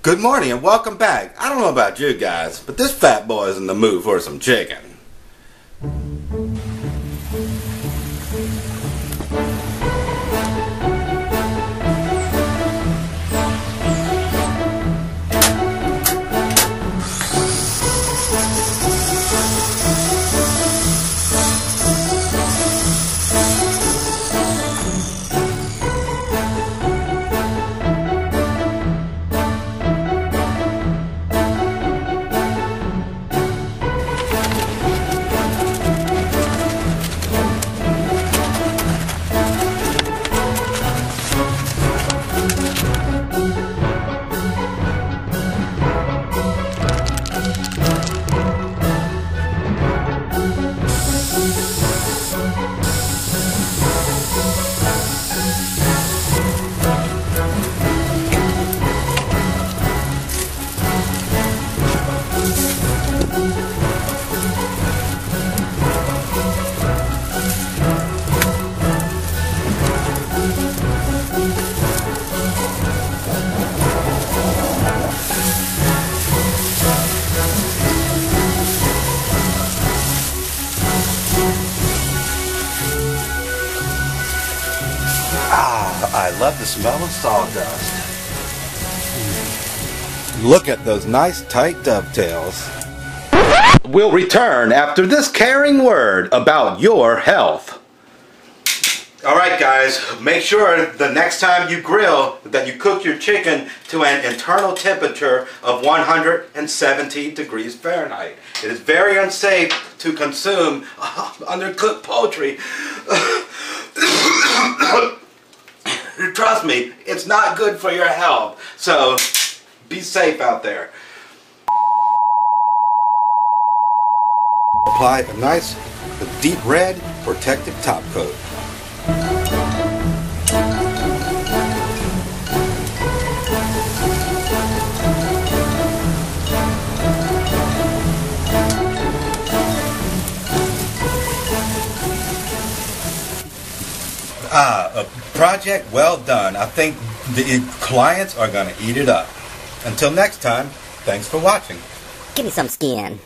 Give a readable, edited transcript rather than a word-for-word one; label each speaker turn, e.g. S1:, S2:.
S1: Good morning and welcome back. I don't know about you guys, but this fat boy is in the mood for some chicken. I love the smell of sawdust. Look at those nice tight dovetails. We'll return after this caring word about your health. Alright guys, make sure the next time you grill that you cook your chicken to an internal temperature of 170 degrees Fahrenheit. It is very unsafe to consume undercooked poultry. Trust me, it's not good for your health. So, be safe out there. Apply a nice, deep red, protective top coat. A project well done. I think the clients are going to eat it up. Until next time, thanks for watching.
S2: Give me some skin.